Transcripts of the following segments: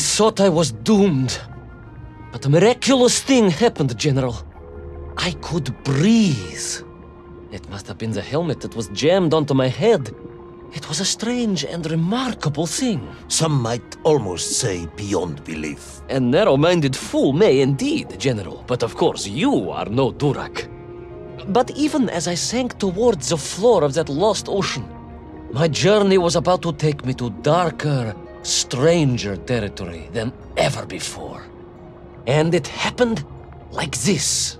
thought I was doomed. But a miraculous thing happened, General. I could breathe. It must have been the helmet that was jammed onto my head. It was a strange and remarkable thing. Some might almost say beyond belief. A narrow-minded fool may indeed, General, but of course you are no Durak. But even as I sank towards the floor of that lost ocean, my journey was about to take me to darker, stranger territory than ever before. And it happened like this.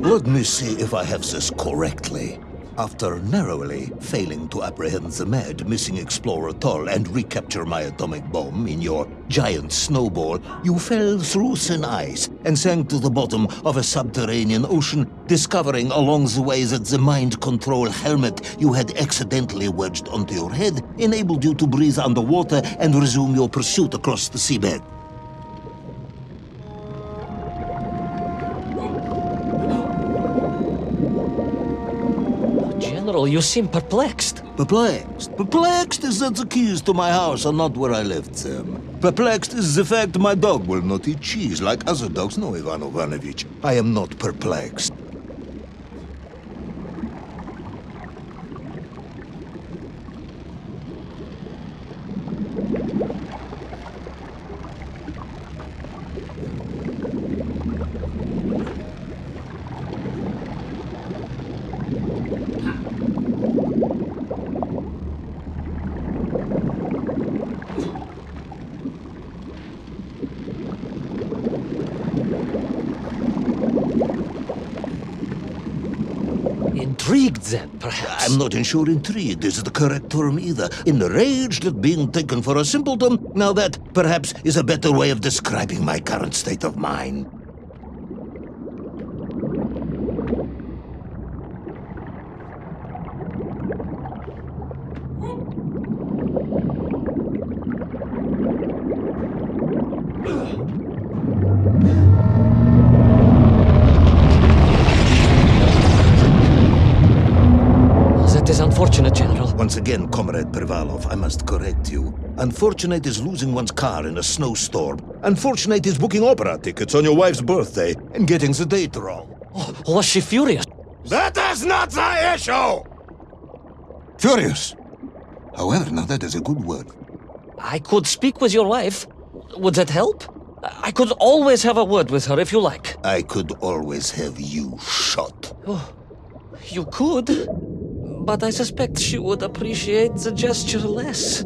Let me see if I have this correctly. After narrowly failing to apprehend the mad missing explorer Toll and recapture my atomic bomb in your giant snowball, you fell through thin ice and sank to the bottom of a subterranean ocean, discovering along the way that the mind control helmet you had accidentally wedged onto your head enabled you to breathe underwater and resume your pursuit across the seabed. General, you seem perplexed. Perplexed? Perplexed is that the keys to my house are not where I left them. Perplexed is the fact my dog will not eat cheese like other dogs. No, Ivan Ivanovich, I am not perplexed. Intrigued, then, perhaps? I'm not sure intrigued is the correct term either. Enraged at being taken for a simpleton? Now that, perhaps, is a better way of describing my current state of mind. Unfortunate, General. Once again, Comrade Privalov, I must correct you. Unfortunate is losing one's car in a snowstorm. Unfortunate is booking opera tickets on your wife's birthday and getting the date wrong. Oh, was she furious? That is not the issue! Furious. However, now that is a good word. I could speak with your wife. Would that help? I could always have a word with her if you like. I could always have you shot. Oh, you could. But I suspect she would appreciate the gesture less.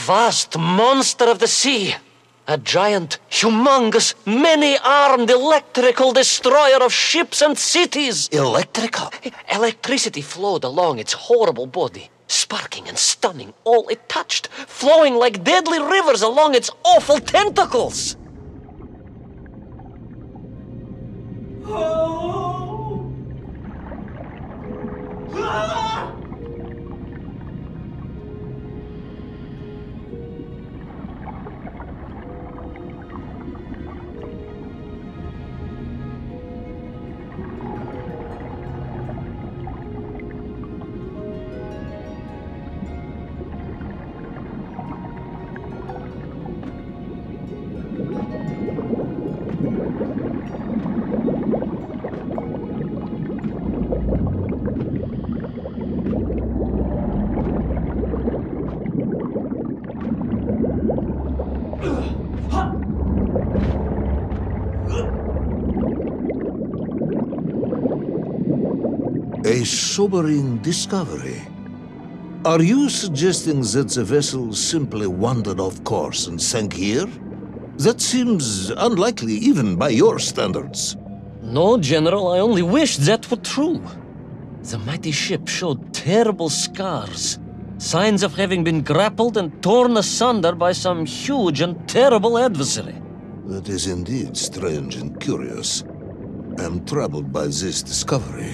vast monster of the sea. A giant, humongous, many-armed electrical destroyer of ships and cities. Electrical? Electricity flowed along its horrible body, sparking and stunning all it touched, flowing like deadly rivers along its awful tentacles. A sobering discovery. Are you suggesting that the vessel simply wandered off course and sank here? That seems unlikely even by your standards. No, General, I only wished that were true. The mighty ship showed terrible scars, signs of having been grappled and torn asunder by some huge and terrible adversary. That is indeed strange and curious. I am troubled by this discovery.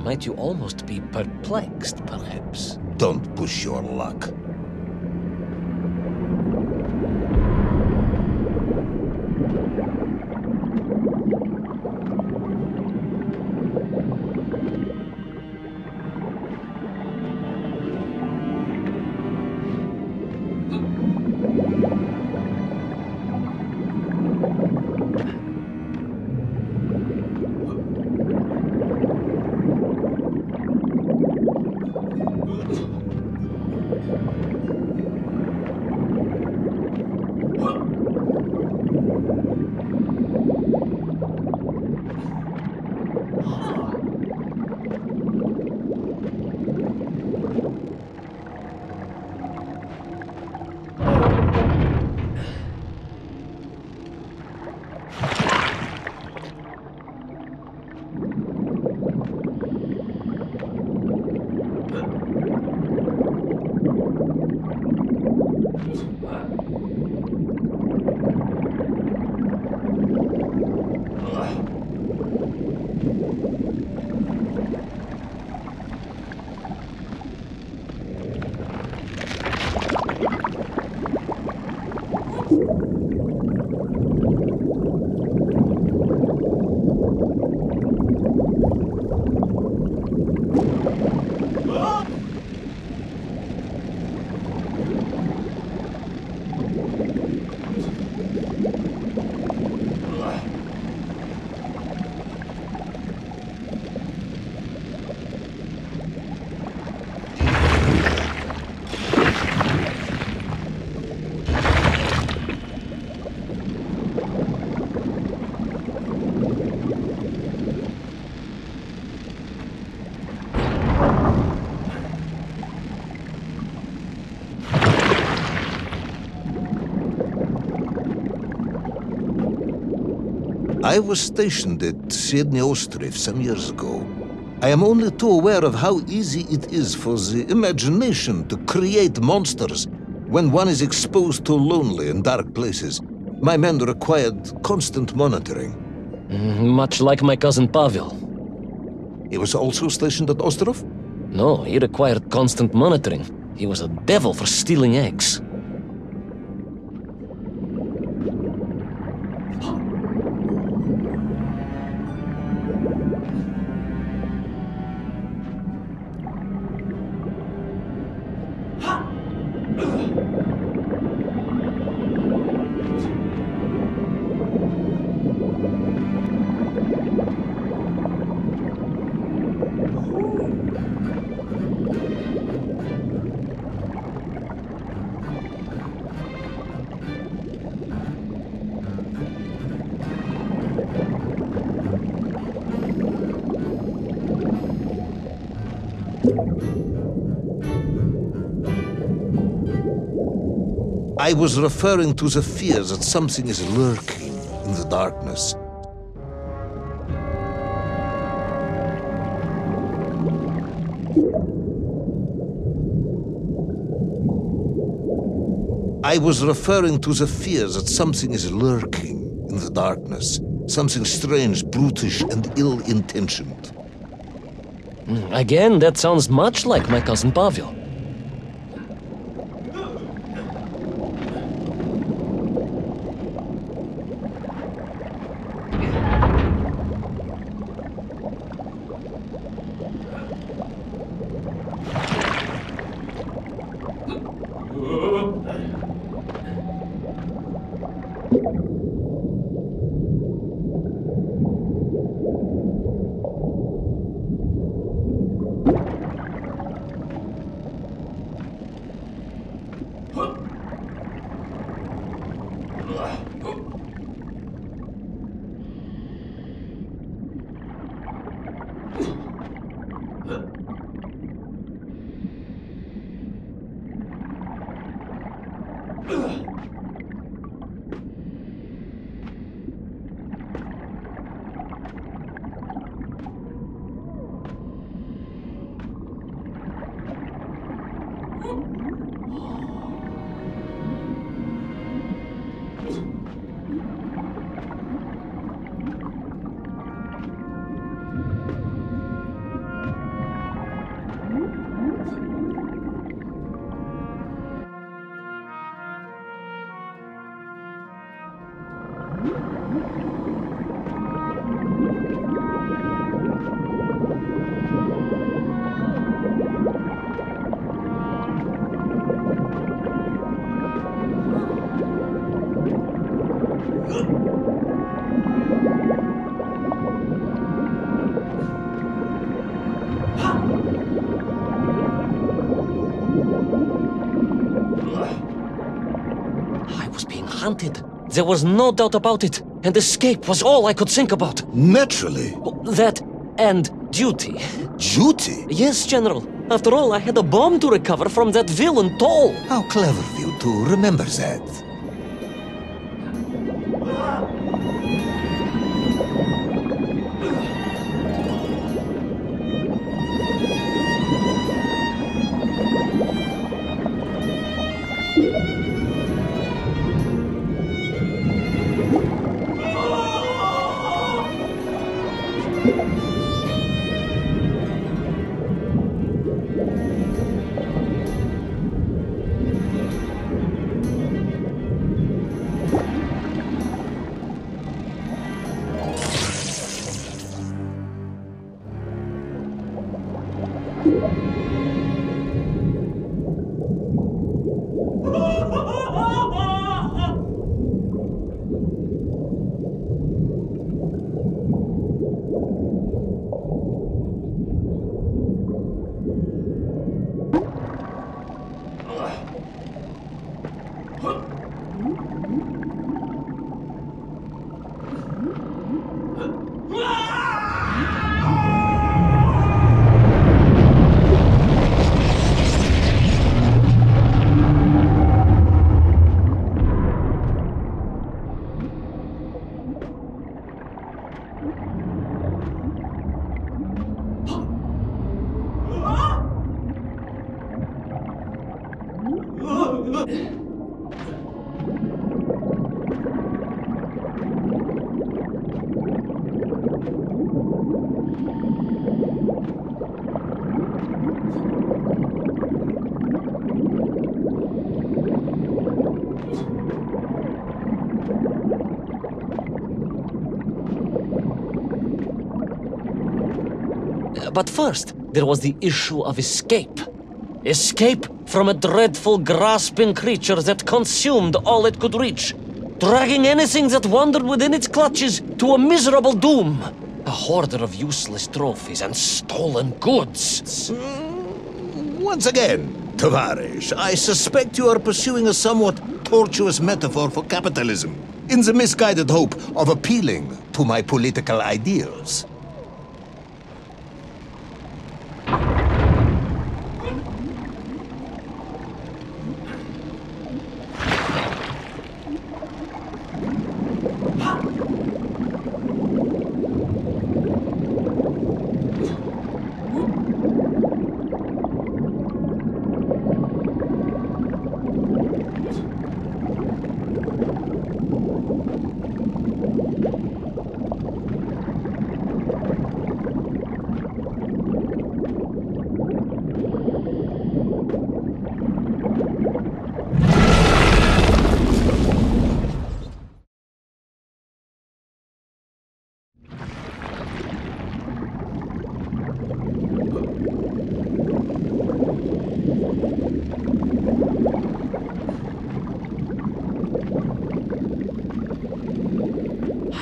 Might you almost be perplexed, perhaps? Don't push your luck. I was stationed at Sydney Ostrov some years ago. I am only too aware of how easy it is for the imagination to create monsters when one is exposed to lonely and dark places. My men required constant monitoring. Much like my cousin Pavel. He was also stationed at Ostrov? No, he required constant monitoring. He was a devil for stealing eggs. I was referring to the fear that something is lurking in the darkness. I was referring to the fear that something is lurking in the darkness. Something strange, brutish, and ill-intentioned. Again, that sounds much like my cousin Pavel. Hunted. There was no doubt about it, and escape was all I could think about. Naturally. That and duty. Duty? Yes, General. After all, I had a bomb to recover from that villain Toll. How clever of you to remember that. But first, there was the issue of escape. Escape from a dreadful, grasping creature that consumed all it could reach, dragging anything that wandered within its clutches to a miserable doom. A hoarder of useless trophies and stolen goods. Once again, Tavarish, I suspect you are pursuing a somewhat tortuous metaphor for capitalism, in the misguided hope of appealing to my political ideals.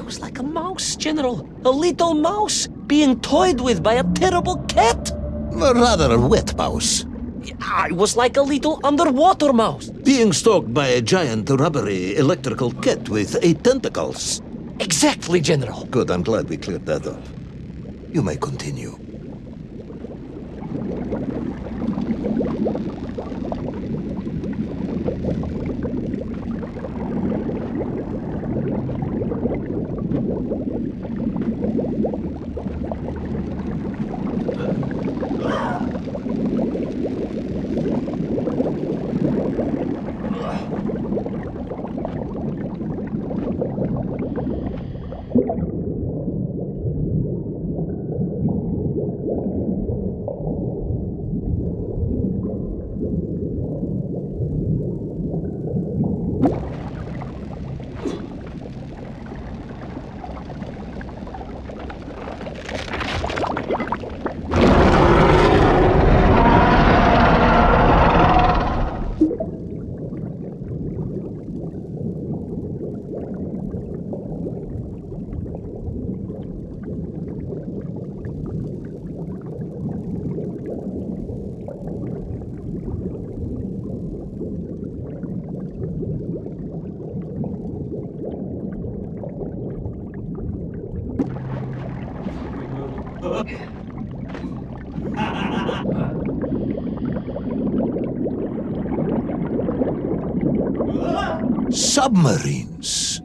was like a mouse, General. A little mouse being toyed with by a terrible cat. A rather wet mouse. I was like a little underwater mouse. Being stalked by a giant rubbery electrical cat with 8 tentacles. Exactly, General. Good, I'm glad we cleared that up. You may continue. Submarines.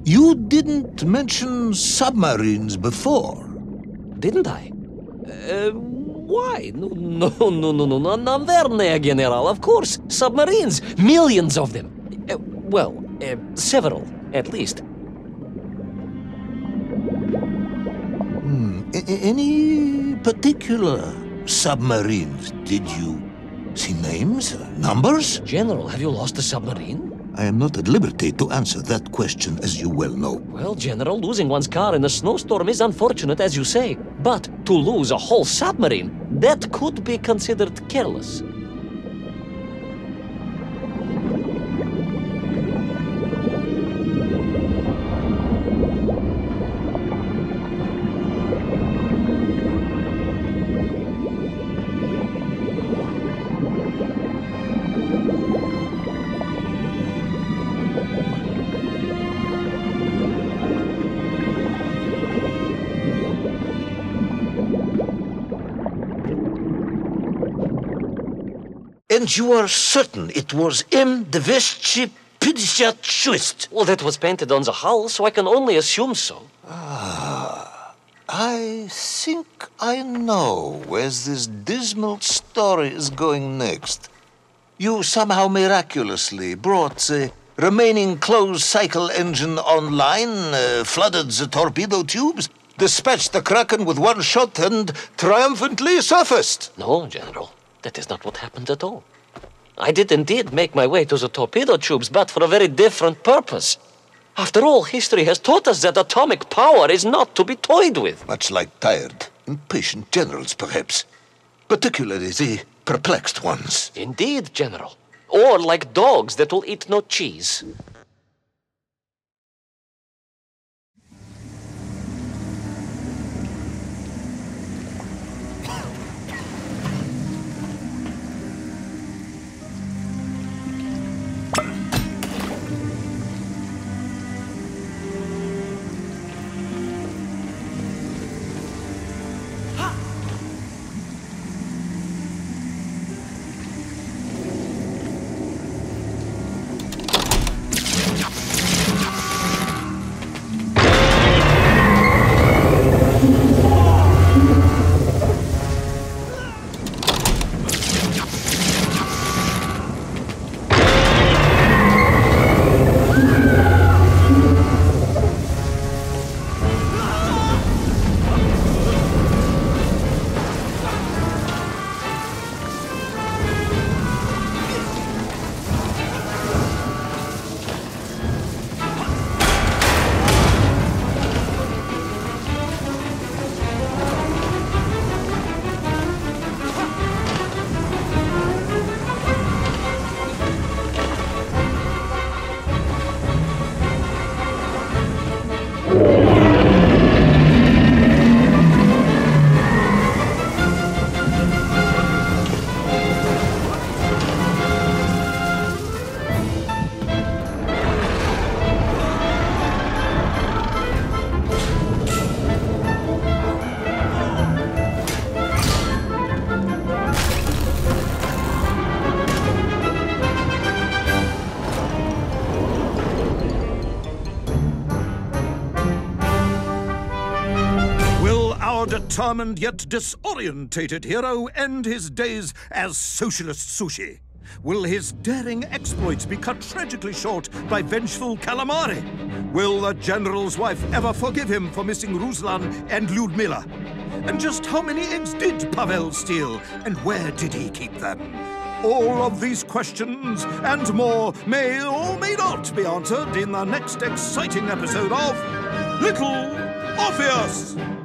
You didn't mention submarines before. Didn't I? Why? No, Navernia, General, of course. Submarines. Millions of them. Several, at least. Any particular submarines? Did you see names, numbers? General, have you lost a submarine? I am not at liberty to answer that question, as you well know. Well, General, losing one's car in a snowstorm is unfortunate, as you say. But to lose a whole submarine, that could be considered careless. And you are certain it was M. 256? Well, that was painted on the hull, so I can only assume so. I think I know where this dismal story is going next. You somehow miraculously brought the remaining closed cycle engine online, flooded the torpedo tubes, dispatched the Kraken with one shot, and triumphantly surfaced. No, General. That is not what happened at all. I did indeed make my way to the torpedo tubes, but for a very different purpose. After all, history has taught us that atomic power is not to be toyed with. Much like tired, impatient generals, perhaps. Particularly the perplexed ones. Indeed, General. Or like dogs that will eat no cheese. Determined yet disorientated hero end his days as socialist sushi? Will his daring exploits be cut tragically short by vengeful calamari? Will the general's wife ever forgive him for missing Ruslan and Lyudmila? And just how many eggs did Pavel steal, and where did he keep them? All of these questions and more may or may not be answered in the next exciting episode of Little Orpheus!